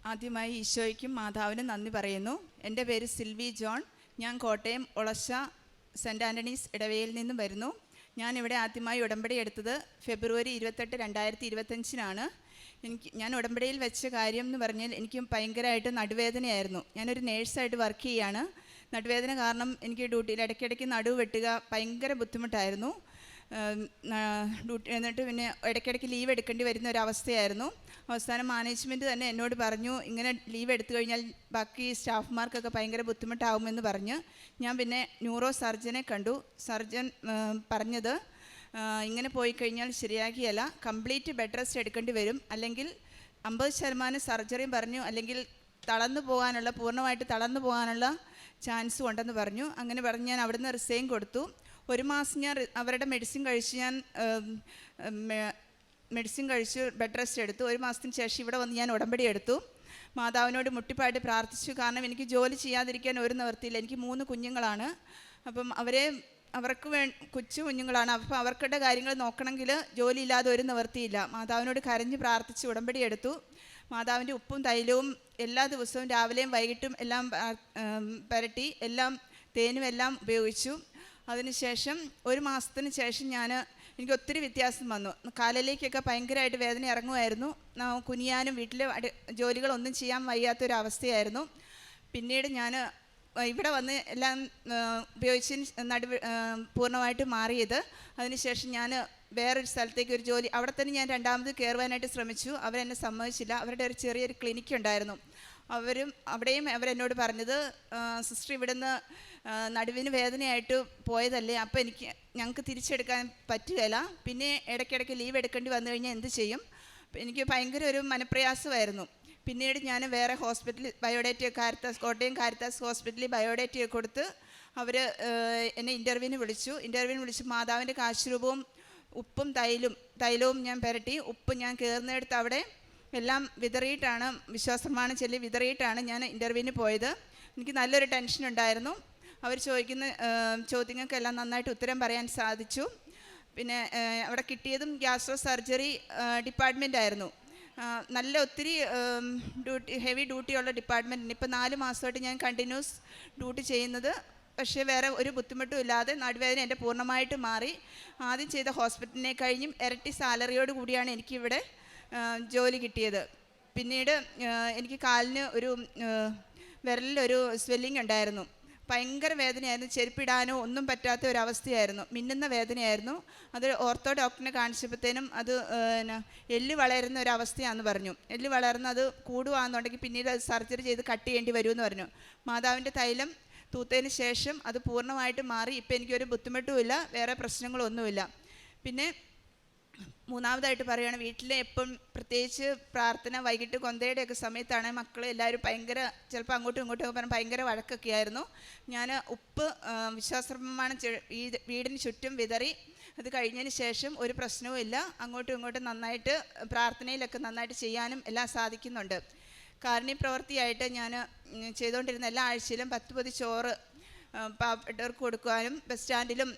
ആദ്യമായി ഈശോയ്ക്കും മാതാവിനും നന്ദി പറയുന്നു. എൻ്റെ പേര് സിൽവി ജോൺ. ഞാൻ കോട്ടയം ഒളശ സെൻറ്റ് ആൻ്റണീസ് ഇടവയിൽ നിന്നും വരുന്നു. ഞാനിവിടെ ആദ്യമായി ഉടമ്പടി എടുത്തത് ഫെബ്രുവരി 28, 2025 ഞാൻ ഉടമ്പടിയിൽ വെച്ച കാര്യം എന്ന് പറഞ്ഞാൽ എനിക്ക് ഭയങ്കരമായിട്ട് നടുവേദനയായിരുന്നു. ഞാനൊരു നേഴ്സായിട്ട് വർക്ക് ചെയ്യുകയാണ്. നടുവേദന കാരണം എനിക്ക് ഡ്യൂട്ടിയിൽ ഇടയ്ക്കിടയ്ക്ക് നടുവ് വെട്ടുക ഭയങ്കര ബുദ്ധിമുട്ടായിരുന്നു. എന്നിട്ട് പിന്നെ ഇടയ്ക്കിടയ്ക്ക് ലീവ് എടുക്കേണ്ടി വരുന്ന ഒരവസ്ഥയായിരുന്നു. അവസാനം മാനേജ്മെൻറ്റ് തന്നെ എന്നോട് പറഞ്ഞു, ഇങ്ങനെ ലീവ് എടുത്തു കഴിഞ്ഞാൽ ബാക്കി സ്റ്റാഫ്മാർക്കൊക്കെ ഭയങ്കര ബുദ്ധിമുട്ടാകുമെന്ന് പറഞ്ഞ് ഞാൻ പിന്നെ ന്യൂറോ സർജനെ കണ്ടു. സർജൻ പറഞ്ഞത് ഇങ്ങനെ പോയി കഴിഞ്ഞാൽ ശരിയാക്കിയല്ല, കംപ്ലീറ്റ് ബെഡ് റെസ്റ്റ് എടുക്കേണ്ടി വരും, അല്ലെങ്കിൽ 50% സർജറിയും പറഞ്ഞു, അല്ലെങ്കിൽ പൂർണ്ണമായിട്ട് തളർന്നു പോകാനുള്ള ചാൻസും ഉണ്ടെന്ന് പറഞ്ഞു. അങ്ങനെ പറഞ്ഞ് ഞാൻ അവിടുന്ന് റിസൈൻ കൊടുത്തു. 1 മാസം ഞാൻ അവരുടെ മെഡിസിൻ കഴിച്ച് ബെഡ് റെസ്റ്റ് എടുത്തു. 1 മാസത്തിന് ശേഷം ഇവിടെ വന്ന് ഞാൻ ഉടമ്പടി എടുത്തു. മാതാവിനോട് മുട്ടിപ്പായിട്ട് പ്രാർത്ഥിച്ചു. കാരണം എനിക്ക് ജോലി ചെയ്യാതിരിക്കാൻ ഒരു നിവൃത്തിയില്ല. എനിക്ക് 3 കുഞ്ഞുങ്ങളാണ്. അപ്പം അവർക്ക് കൊച്ചു കുഞ്ഞുങ്ങളാണ്. അപ്പം അവർക്കുടെ കാര്യങ്ങൾ നോക്കണമെങ്കിൽ ജോലിയില്ലാതെ ഒരു നിവൃത്തിയില്ല. മാതാവിനോട് കരഞ്ഞ് പ്രാർത്ഥിച്ച് ഉടമ്പടി എടുത്തു. മാതാവിൻ്റെ ഉപ്പും തൈലവും എല്ലാ ദിവസവും രാവിലെയും വൈകിട്ടും എല്ലാം പുരട്ടി, എല്ലാം തേനും എല്ലാം ഉപയോഗിച്ചു. അതിനുശേഷം 1 മാസത്തിന് ശേഷം എനിക്ക് ഒത്തിരി വ്യത്യാസം വന്നു. കാലിലേക്കൊക്കെ ഭയങ്കരമായിട്ട് വേദന ഇറങ്ങുമായിരുന്നു. കുനിയാനും വീട്ടിലെ ജോലികളൊന്നും ചെയ്യാൻ വയ്യാത്തൊരവസ്ഥയായിരുന്നു. പിന്നീട് ഞാൻ ഇവിടെ വന്ന് എല്ലാം ഉപയോഗിച്ചതിന് പൂർണ്ണമായിട്ട് മാറിയത്. അതിനുശേഷം ഞാൻ വേറൊരു സ്ഥലത്തേക്ക് ഒരു ജോലി, അവിടെ തന്നെ ഞാൻ 2ാമത് കയറുവാനായിട്ട് ശ്രമിച്ചു. അവരെന്നെ സമ്മതിച്ചില്ല. അവരുടെ ഒരു ചെറിയൊരു ക്ലിനിക്ക് ഉണ്ടായിരുന്നു. അവിടെയും അവരെന്നോട് പറഞ്ഞത്, സിസ്റ്റർ ഇവിടുന്ന് നടുവിന് വേദനയായിട്ട് പോയതല്ലേ, അപ്പോൾ ഞങ്ങൾക്ക് തിരിച്ചെടുക്കാൻ പറ്റുകയില്ല, പിന്നെ ഇടയ്ക്കിടയ്ക്ക് ലീവ് എടുക്കേണ്ടി വന്നു കഴിഞ്ഞാൽ എന്ത് ചെയ്യും? എനിക്ക് ഭയങ്കര ഒരു മനപ്രയാസമായിരുന്നു. പിന്നീട് ഞാൻ വേറെ ഹോസ്പിറ്റലിൽ ബയോഡേറ്റ കോട്ടയം കാരിത്താസ് ഹോസ്പിറ്റലിൽ ബയോഡേറ്റ കൊടുത്ത് അവർ എന്നെ ഇൻ്റർവ്യൂവിന് വിളിച്ചു. മാതാവിൻ്റെ കാശുരൂപവും ഉപ്പും തൈലവും ഞാൻ പുരട്ടി. ഉപ്പ് ഞാൻ കയറുന്നിടത്ത് അവിടെ എല്ലാം വിതറിയിട്ടാണ്, വിശ്വാസമാണ് ചൊല്ലി വിതറിയിട്ടാണ് ഞാൻ ഇൻ്റർവ്യൂവിന് പോയത്. എനിക്ക് നല്ലൊരു ടെൻഷൻ ഉണ്ടായിരുന്നു. അവർ ചോദിക്കുന്ന ചോദ്യങ്ങൾക്കെല്ലാം നന്നായിട്ട് ഉത്തരം പറയാൻ സാധിച്ചു. പിന്നെ അവിടെ കിട്ടിയതും ഗ്യാസ്ട്രോ സർജറി ഡിപ്പാർട്ട്മെൻറ്റായിരുന്നു. നല്ല ഒത്തിരി ഹെവി ഡ്യൂട്ടിയുള്ള ഡിപ്പാർട്ട്മെൻറ്റിന് ഇപ്പോൾ 4 മാസമായിട്ട് ഞാൻ കണ്ടിന്യൂസ് ഡ്യൂട്ടി ചെയ്യുന്നത്. പക്ഷേ വേറെ ഒരു ബുദ്ധിമുട്ടും ഇല്ലാതെ നടുവേദന എൻ്റെ പൂർണ്ണമായിട്ട് മാറി. ആദ്യം ചെയ്ത ഹോസ്പിറ്റലിനെ കഴിഞ്ഞും ഇരട്ടി സാലറിയോട് കൂടിയാണ് എനിക്കിവിടെ ജോലി കിട്ടിയത്. പിന്നീട് എനിക്ക് കാലിന് വിരലിലൊരു സ്വെല്ലിംഗ് ഉണ്ടായിരുന്നു. ഭയങ്കര വേദനയായിരുന്നു. ചെരുപ്പിടാനോ ഒന്നും പറ്റാത്ത ഒരവസ്ഥയായിരുന്നു. മിന്നുന്ന വേദനയായിരുന്നു. അത് ഓർത്തോ ഡോക്ടറിനെ കാണിച്ചപ്പോഴത്തേനും അത് എല്ല് വളരുന്ന ഒരവസ്ഥയാണെന്ന് പറഞ്ഞു. എല്ല് വളർന്നത് കൂടുകയാണെന്നുണ്ടെങ്കിൽ പിന്നീട് അത് സർജറി ചെയ്ത് കട്ട് ചെയ്യേണ്ടി വരുമെന്ന് പറഞ്ഞു. മാതാവിൻ്റെ തൈലം തൂത്തതിന് ശേഷം അത് പൂർണ്ണമായിട്ട് മാറി. ഇപ്പം എനിക്കൊരു ബുദ്ധിമുട്ടുമില്ല, വേറെ പ്രശ്നങ്ങളൊന്നുമില്ല. പിന്നെ 3ാമതായിട്ട് പറയുകയാണ്, വീട്ടിൽ എപ്പം പ്രത്യേകിച്ച് പ്രാർത്ഥന വൈകിട്ട് കൊന്തയുടെയൊക്കെ സമയത്താണ് മക്കൾ എല്ലാവരും ചിലപ്പോൾ അങ്ങോട്ടും ഇങ്ങോട്ടും പറഞ്ഞ് ഭയങ്കര വഴക്കൊക്കെ ആയിരുന്നു. ഞാൻ ഉപ്പ് വിശ്വാസപ്രമാണം വീടിന് ചുറ്റും വിതറി. അത് കഴിഞ്ഞതിന് ശേഷം ഒരു പ്രശ്നവും ഇല്ല. അങ്ങോട്ടും ഇങ്ങോട്ടും നന്നായിട്ട് പ്രാർത്ഥനയിലൊക്കെ നന്നായിട്ട് ചെയ്യാനും എല്ലാം സാധിക്കുന്നുണ്ട്. കാരുണ്യപ്രവൃത്തിയായിട്ട് ഞാൻ ചെയ്തുകൊണ്ടിരുന്ന എല്ലാ ആഴ്ചയിലും 10 പൊതി ചോറ് പാവപ്പെട്ടവർക്ക് കൊടുക്കുവാനും ബസ് സ്റ്റാൻഡിലും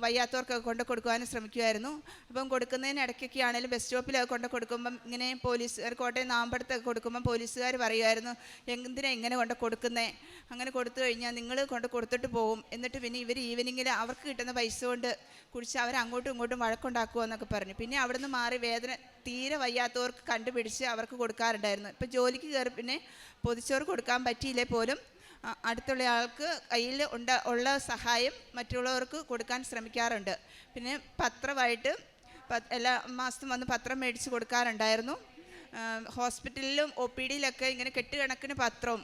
വയ്യാത്തവർക്കൊക്കെ കൊണ്ട് കൊടുക്കുവാനും ശ്രമിക്കുമായിരുന്നു. അപ്പം കൊടുക്കുന്നതിന് ഇടയ്ക്കൊക്കെ ആണെങ്കിലും ബസ് സ്റ്റോപ്പിലൊക്കെ കൊണ്ട് കൊടുക്കുമ്പം ഇങ്ങനെ പോലീസുകാർ, കോട്ടയം നാമ്പടത്തൊക്കെ കൊടുക്കുമ്പം പോലീസുകാർ പറയുമായിരുന്നു, എന്തിനാണ് ഇങ്ങനെ കൊണ്ട് കൊടുക്കുന്നത്? അങ്ങനെ കൊടുത്തു കഴിഞ്ഞാൽ നിങ്ങൾ കൊണ്ട് കൊടുത്തിട്ട് പോകും, എന്നിട്ട് പിന്നെ ഇവർ ഈവനിങ്ങിൽ അവർക്ക് കിട്ടുന്ന പൈസ കൊണ്ട് കുടിച്ച് അവർ അങ്ങോട്ടും ഇങ്ങോട്ടും വഴക്കുണ്ടാക്കുക എന്നൊക്കെ പറഞ്ഞു. പിന്നെ അവിടെ നിന്ന് മാറി വേദന തീരെ വയ്യാത്തവർക്ക് കണ്ടുപിടിച്ച് അവർക്ക് കൊടുക്കാറുണ്ടായിരുന്നു. ഇപ്പം ജോലിക്ക് കയറി പിന്നെ പൊതിച്ചോറ് കൊടുക്കാൻ പറ്റിയില്ലേ പോലും അടുത്തുള്ള ആൾക്ക് കയ്യിൽ ഉള്ള സഹായം മറ്റുള്ളവർക്ക് കൊടുക്കാൻ ശ്രമിക്കാറുണ്ട്. പിന്നെ പത്രമായിട്ട് എല്ലാ മാസവും വന്ന് പത്രം മേടിച്ച് കൊടുക്കാറുണ്ടായിരുന്നു. ഹോസ്പിറ്റലിലും OPDയിലൊക്കെ ഇങ്ങനെ കെട്ടുകണക്കിന് പത്രവും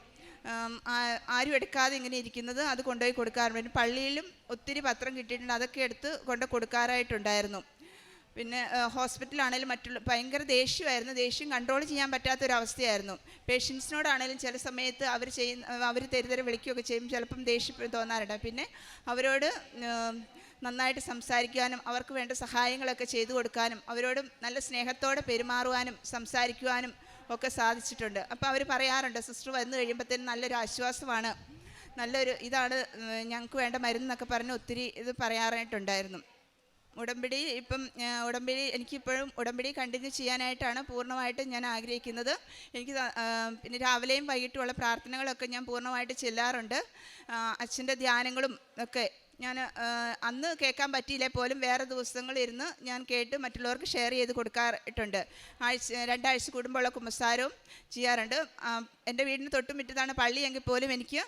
ആരും എടുക്കാതെ ഇങ്ങനെ ഇരിക്കുന്നത് അത് കൊണ്ടുപോയി കൊടുക്കാറുണ്ട്. പള്ളിയിലും ഒത്തിരി പത്രം കിട്ടിയിട്ടുണ്ട്, അതൊക്കെ എടുത്ത് കൊണ്ട് കൊടുക്കാറായിട്ടുണ്ടായിരുന്നു. പിന്നെ ഹോസ്പിറ്റലാണെങ്കിലും ഭയങ്കര ദേഷ്യമായിരുന്നു. ദേഷ്യം കൺട്രോൾ ചെയ്യാൻ പറ്റാത്തൊരവസ്ഥയായിരുന്നു. പേഷ്യൻസിനോടാണെങ്കിലും ചില സമയത്ത് അവർ തെരുതെരെ വിളിക്കുകയൊക്കെ ചെയ്യും. ചിലപ്പം ദേഷ്യം തോന്നാറുണ്ട്. പിന്നെ അവരോട് നന്നായിട്ട് സംസാരിക്കാനും അവർക്ക് വേണ്ട സഹായങ്ങളൊക്കെ ചെയ്തു കൊടുക്കാനും അവരോട് നല്ല സ്നേഹത്തോടെ പെരുമാറുവാനും സംസാരിക്കുവാനും ഒക്കെ സാധിച്ചിട്ടുണ്ട്. അപ്പോൾ അവർ പറയാറുണ്ട്, സിസ്റ്റർ വന്നു കഴിയുമ്പോഴത്തേനും നല്ലൊരു ആശ്വാസമാണ്, നല്ലൊരു ഇതാണ് ഞങ്ങൾക്ക് വേണ്ട മരുന്നെന്നൊക്കെ പറഞ്ഞ് ഒത്തിരി ഇത് പറയാറായിട്ടുണ്ടായിരുന്നു. ഉടമ്പടി ഇപ്പം ഉടമ്പടി എനിക്കിപ്പോഴും ഉടമ്പടി കണ്ടിന്യൂ ചെയ്യാനായിട്ടാണ് പൂർണ്ണമായിട്ടും ഞാൻ ആഗ്രഹിക്കുന്നത്. എനിക്ക് പിന്നെ രാവിലെയും വൈകിട്ടുമുള്ള പ്രാർത്ഥനകളൊക്കെ ഞാൻ പൂർണ്ണമായിട്ട് ചെല്ലാറുണ്ട്. അച്ഛൻ്റെ ധ്യാനങ്ങളും ഒക്കെ ഞാൻ അന്ന് കേൾക്കാൻ പറ്റിയില്ലേ പോലും വേറെ ദിവസങ്ങളിരുന്ന് ഞാൻ കേട്ട് മറ്റുള്ളവർക്ക് ഷെയർ ചെയ്ത് കൊടുക്കാറുണ്ട്. 2 ആഴ്ച കൂടുമ്പോഴുള്ള കുമ്പസാരവും ചെയ്യാറുണ്ട്. എൻ്റെ വീടിന് തൊട്ടുമുറ്റത്താണ് പള്ളി എങ്കിൽ പോലും എനിക്ക്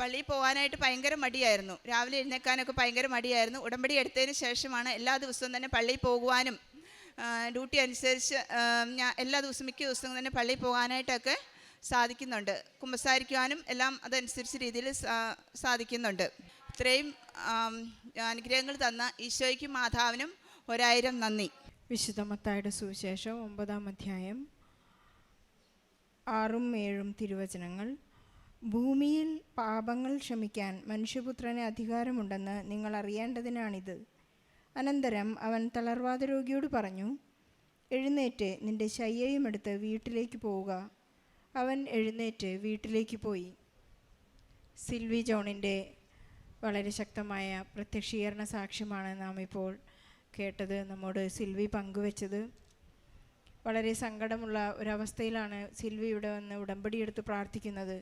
പള്ളിയിൽ പോകാനായിട്ട് ഭയങ്കര മടിയായിരുന്നു. രാവിലെ എഴുന്നേൽക്കാനൊക്കെ ഭയങ്കര മടിയായിരുന്നു. ഉടമ്പടി എടുത്തതിന് ശേഷമാണ് എല്ലാ ദിവസവും തന്നെ പള്ളിയിൽ പോകുവാനും ഡ്യൂട്ടി അനുസരിച്ച് ഞാൻ എല്ലാ ദിവസവും മിക്ക ദിവസവും തന്നെ പള്ളിയിൽ പോകാനായിട്ടൊക്കെ സാധിക്കുന്നുണ്ട്. കുമ്പസാരിക്കുവാനും എല്ലാം അതനുസരിച്ച് രീതിയിൽ സാധിക്കുന്നുണ്ട്. ഇത്രയും അനുഗ്രഹങ്ങൾ തന്ന ഈശോയ്ക്കും മാതാവിനും 1000 നന്ദി. വിശുദ്ധ മത്തായിയുടെ സുവിശേഷം 9-ാം അധ്യായം 6ഉം 7ഉം തിരുവചനങ്ങൾ. ഭൂമിയിൽ പാപങ്ങൾ ക്ഷമിക്കാൻ മനുഷ്യപുത്രന് അധികാരമുണ്ടെന്ന് നിങ്ങൾ അറിയേണ്ടതിനാണിത്. അനന്തരം അവൻ തളർവാദ രോഗിയോട് പറഞ്ഞു, എഴുന്നേറ്റ് നിന്റെ ശയ്യയും എടുത്ത് വീട്ടിലേക്ക് പോവുക. അവൻ എഴുന്നേറ്റ് വീട്ടിലേക്ക് പോയി. സിൽവി ജോണിൻ്റെ വളരെ ശക്തമായ പ്രത്യക്ഷീകരണ സാക്ഷ്യമാണ് നാം ഇപ്പോൾ കേട്ടത്. നമ്മോട് സിൽവി പങ്കുവെച്ചത്. വളരെ സങ്കടമുള്ള ഒരവസ്ഥയിലാണ് സിൽവി ഇവിടെ വന്ന് ഉടമ്പടിയെടുത്ത് പ്രാർത്ഥിക്കുന്നത്.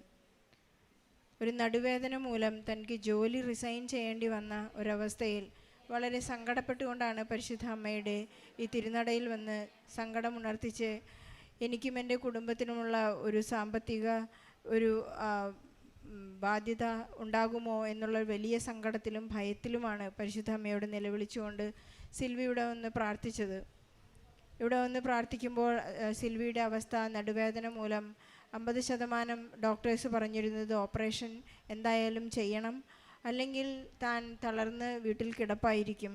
ഒരു നടുവേദന മൂലം തനിക്ക് ജോലി റിസൈൻ ചെയ്യേണ്ടി വന്ന ഒരവസ്ഥയിൽ വളരെ സങ്കടപ്പെട്ടുകൊണ്ടാണ് പരിശുദ്ധ അമ്മയുടെ ഈ തിരുനടയിൽ വന്ന് സങ്കടമുണർത്തിച്ച് എനിക്കും എൻ്റെ കുടുംബത്തിനുമുള്ള ഒരു സാമ്പത്തിക ഒരു ബാധ്യത ഉണ്ടാകുമോ എന്നുള്ള വലിയ സങ്കടത്തിലും ഭയത്തിലുമാണ് പരിശുദ്ധ അമ്മയോട് നിലവിളിച്ചുകൊണ്ട് സിൽവി ഇവിടെ വന്ന് പ്രാർത്ഥിച്ചത്. ഇവിടെ വന്ന് പ്രാർത്ഥിക്കുമ്പോൾ സിൽവിയുടെ അവസ്ഥ നടുവേദന മൂലം 50% ഡോക്ടേഴ്സ് പറഞ്ഞിരുന്നത് ഓപ്പറേഷൻ എന്തായാലും ചെയ്യണം, അല്ലെങ്കിൽ താൻ തളർന്ന് വീട്ടിൽ കിടപ്പായിരിക്കും.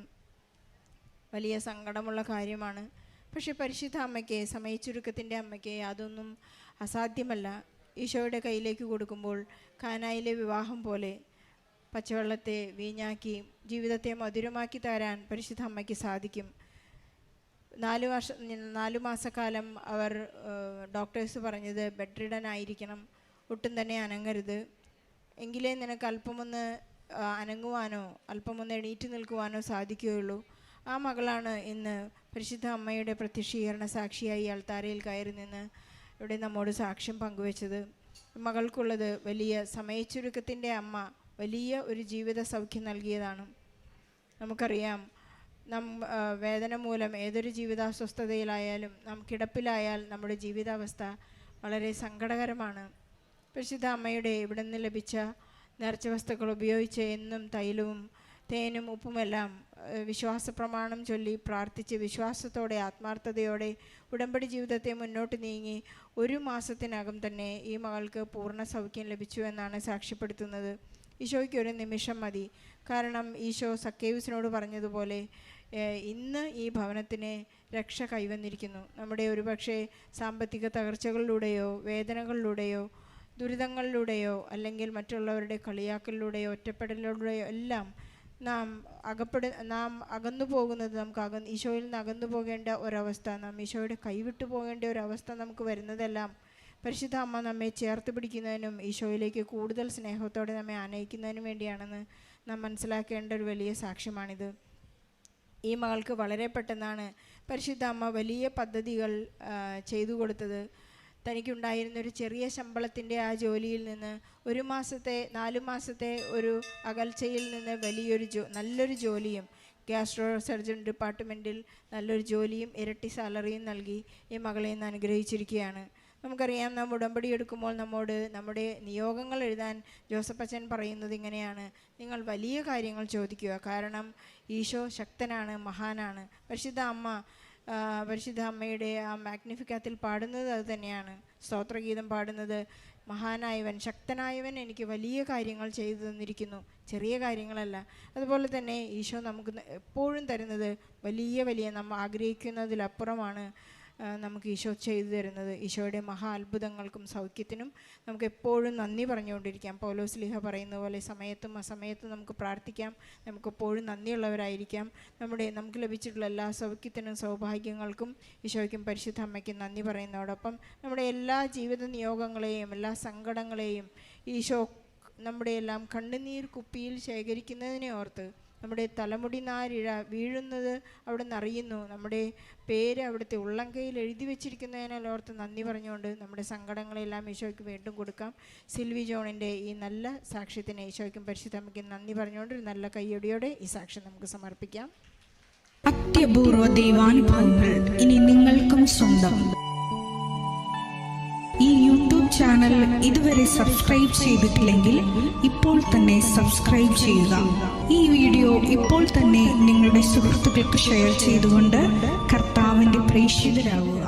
വലിയ സങ്കടമുള്ള കാര്യമാണ്. പക്ഷേ പരിശുദ്ധ അമ്മയ്ക്ക്, സമയച്ചുരുക്കത്തിൻ്റെ അമ്മയ്ക്ക് അതൊന്നും അസാധ്യമല്ല. ഈശോയുടെ കയ്യിലേക്ക് കൊടുക്കുമ്പോൾ കാനായിലെ വിവാഹം പോലെ പച്ചവെള്ളത്തെ വീഞ്ഞാക്കി ജീവിതത്തെ മധുരമാക്കി തരാൻ പരിശുദ്ധ അമ്മയ്ക്ക് സാധിക്കും. 4 മാസക്കാലം അവർ ഡോക്ടേഴ്സ് പറഞ്ഞത് ബെഡ് റിഡൻ ആയിരിക്കണം, ഒട്ടും തന്നെ അനങ്ങരുത്, എങ്കിലേ നിനക്ക് അല്പമൊന്ന് അനങ്ങുവാനോ അല്പമൊന്ന് എണീറ്റ് നിൽക്കുവാനോ സാധിക്കുകയുള്ളൂ. ആ മകളാണ് ഇന്ന് പരിശുദ്ധ അമ്മയുടെ പ്രത്യക്ഷീകരണ സാക്ഷിയായി അൾത്താരയിൽ കയറി നിന്ന് ഇവിടെ നമ്മോട് സാക്ഷ്യം പങ്കുവെച്ചത്. മകൾക്കുള്ളത് വലിയ സമയച്ചുരുക്കത്തിൻ്റെ അമ്മ വലിയ ഒരു ജീവിത സൗഖ്യം നൽകിയതാണ്. നമുക്കറിയാം, വേദന മൂലം ഏതൊരു ജീവിതാസ്വസ്ഥതയിലായാലും നാം കിടപ്പിലായാൽ നമ്മുടെ ജീവിതാവസ്ഥ വളരെ സങ്കടകരമാണ്. പരിശുദ്ധ അമ്മയുടെ ഇവിടെ നിന്ന് ലഭിച്ച നേർച്ച വസ്തുക്കൾ ഉപയോഗിച്ച് എന്നും തൈലവും തേനും ഉപ്പുമെല്ലാം വിശ്വാസ പ്രമാണം ചൊല്ലി പ്രാർത്ഥിച്ച് വിശ്വാസത്തോടെ ആത്മാർത്ഥതയോടെ ഉടമ്പടി ജീവിതത്തെ മുന്നോട്ട് നീങ്ങി 1 മാസത്തിനകം തന്നെ ഈ മകൾക്ക് പൂർണ്ണ സൗഖ്യം ലഭിച്ചു എന്നാണ് സാക്ഷ്യപ്പെടുത്തുന്നത്. ഈശോയ്ക്ക് ഒരു നിമിഷം മതി. കാരണം ഈശോ സക്കേവുസിനോട് പറഞ്ഞതുപോലെ ഇന്ന് ഈ ഭവനത്തിന് രക്ഷ കൈവന്നിരിക്കുന്നു. നമ്മുടെ ഒരുപക്ഷെ സാമ്പത്തിക തകർച്ചകളിലൂടെയോ വേദനകളിലൂടെയോ ദുരിതങ്ങളിലൂടെയോ അല്ലെങ്കിൽ മറ്റുള്ളവരുടെ കളിയാക്കലിലൂടെയോ ഒറ്റപ്പെടലിലൂടെയോ എല്ലാം നാം അകന്നു പോകുന്നത്, നമുക്ക് ഈശോയിൽ നിന്ന് അകന്നു പോകേണ്ട ഒരവസ്ഥ, നാം ഈശോയുടെ കൈവിട്ടു പോകേണ്ട ഒരവസ്ഥ നമുക്ക് വരുന്നതെല്ലാം പരിശുദ്ധ അമ്മ നമ്മെ ചേർത്ത് പിടിക്കുന്നതിനും ഈശോയിലേക്ക് കൂടുതൽ സ്നേഹത്തോടെ നമ്മെ ആനയിക്കുന്നതിനും വേണ്ടിയാണെന്ന് നാം മനസ്സിലാക്കേണ്ട ഒരു വലിയ സാക്ഷ്യമാണിത്. ഈ മകൾക്ക് വളരെ പെട്ടെന്നാണ് പരിശുദ്ധ അമ്മ വലിയ പദ്ധതികൾ ചെയ്തു കൊടുത്തത്. തനിക്കുണ്ടായിരുന്നൊരു ചെറിയ ശമ്പളത്തിൻ്റെ ആ ജോലിയിൽ നിന്ന് 4 മാസത്തെ ഒരു അകൽച്ചയിൽ നിന്ന് വലിയൊരു നല്ലൊരു ജോലിയും, ഗ്യാസ്ട്രോ സർജൻ ഡിപ്പാർട്ട്മെൻറ്റിൽ നല്ലൊരു ജോലിയും ഇരട്ടി സാലറിയും നൽകി ഈ മകളെ ഇന്ന് അനുഗ്രഹിച്ചിരിക്കുകയാണ്. നമുക്കറിയാം, നാം ഉടമ്പടി എടുക്കുമ്പോൾ നമ്മോട് നമ്മുടെ നിയോഗങ്ങൾ എഴുതാൻ ജോസഫ് അച്ഛൻ പറയുന്നത് ഇങ്ങനെയാണ്: നിങ്ങൾ വലിയ കാര്യങ്ങൾ ചോദിക്കുക, കാരണം ഈശോ ശക്തനാണ്, മഹാനാണ്. പരിശുദ്ധ അമ്മയുടെ ആ മാഗ്നിഫിക്കാത്തിൽ പാടുന്നത് അത് തന്നെയാണ്. സ്തോത്രഗീതം പാടുന്നത് മഹാനായവൻ, ശക്തനായവൻ എനിക്ക് വലിയ കാര്യങ്ങൾ ചെയ്തു തന്നിരിക്കുന്നു, ചെറിയ കാര്യങ്ങളല്ല. അതുപോലെ തന്നെ ഈശോ നമുക്ക് എപ്പോഴും തരുന്നത് വലിയ നമ്മൾ ആഗ്രഹിക്കുന്നതിലപ്പുറമാണ് നമുക്ക് ഈശോ ചെയ്തു തരുന്നത്. ഈശോയുടെ മഹാ അത്ഭുതങ്ങൾക്കും സൗഖ്യത്തിനും നമുക്ക് എപ്പോഴും നന്ദി പറഞ്ഞുകൊണ്ടിരിക്കാം. പൗലോസ് ലീഹ പറയുന്ന പോലെ സമയത്തും അസമയത്തും നമുക്ക് പ്രാർത്ഥിക്കാം, നമുക്കെപ്പോഴും നന്ദിയുള്ളവരായിരിക്കാം. നമുക്ക് ലഭിച്ചിട്ടുള്ള എല്ലാ സൗഖ്യത്തിനും സൗഭാഗ്യങ്ങൾക്കും ഈശോയ്ക്കും പരിശുദ്ധ അമ്മയ്ക്കും നന്ദി പറയുന്നതോടൊപ്പം നമ്മുടെ എല്ലാ ജീവിത നിയോഗങ്ങളെയും എല്ലാ സങ്കടങ്ങളെയും ഈശോ നമ്മുടെ എല്ലാം കണ്ണുനീർ കുപ്പിയിൽ ശേഖരിക്കുന്നതിനെ ഓർത്ത് നമ്മുടെ തലമുടി നാരിഴ വീഴുന്നത് അവിടെ നിന്ന് അറിയുന്നു. നമ്മുടെ പേര് അവിടുത്തെ ഉള്ളം കയ്യിൽ എഴുതി വെച്ചിരിക്കുന്നതിനാൽ ഓർത്ത് നന്ദി പറഞ്ഞുകൊണ്ട് നമ്മുടെ സങ്കടങ്ങളെല്ലാം ഈശോയ്ക്ക് വീണ്ടും കൊടുക്കാം. സിൽവി ജോണിൻ്റെ ഈ നല്ല സാക്ഷ്യത്തിന് ഈശോയ്ക്കും പരിശുദ്ധമ്മയ്ക്കും നന്ദി പറഞ്ഞുകൊണ്ട് ഒരു നല്ല കയ്യടിയോടെ ഈ സാക്ഷ്യം നമുക്ക് സമർപ്പിക്കാം. അത്യപൂർവ ദൈവാനുഭവങ്ങൾ ഇനി നിങ്ങൾക്കും സ്വന്തം. ഈ യൂട്യൂബ് ചാനൽ ഇതുവരെ സബ്സ്ക്രൈബ് ചെയ്തിട്ടില്ലെങ്കിൽ ഇപ്പോൾ തന്നെ സബ്സ്ക്രൈബ് ചെയ്യുക. ഈ വീഡിയോ ഇപ്പോൾ തന്നെ നിങ്ങളുടെ സുഹൃത്തുക്കൾക്ക് ഷെയർ ചെയ്തുകൊണ്ട് കർത്താവിൻ്റെ പ്രേക്ഷിതരാകുക.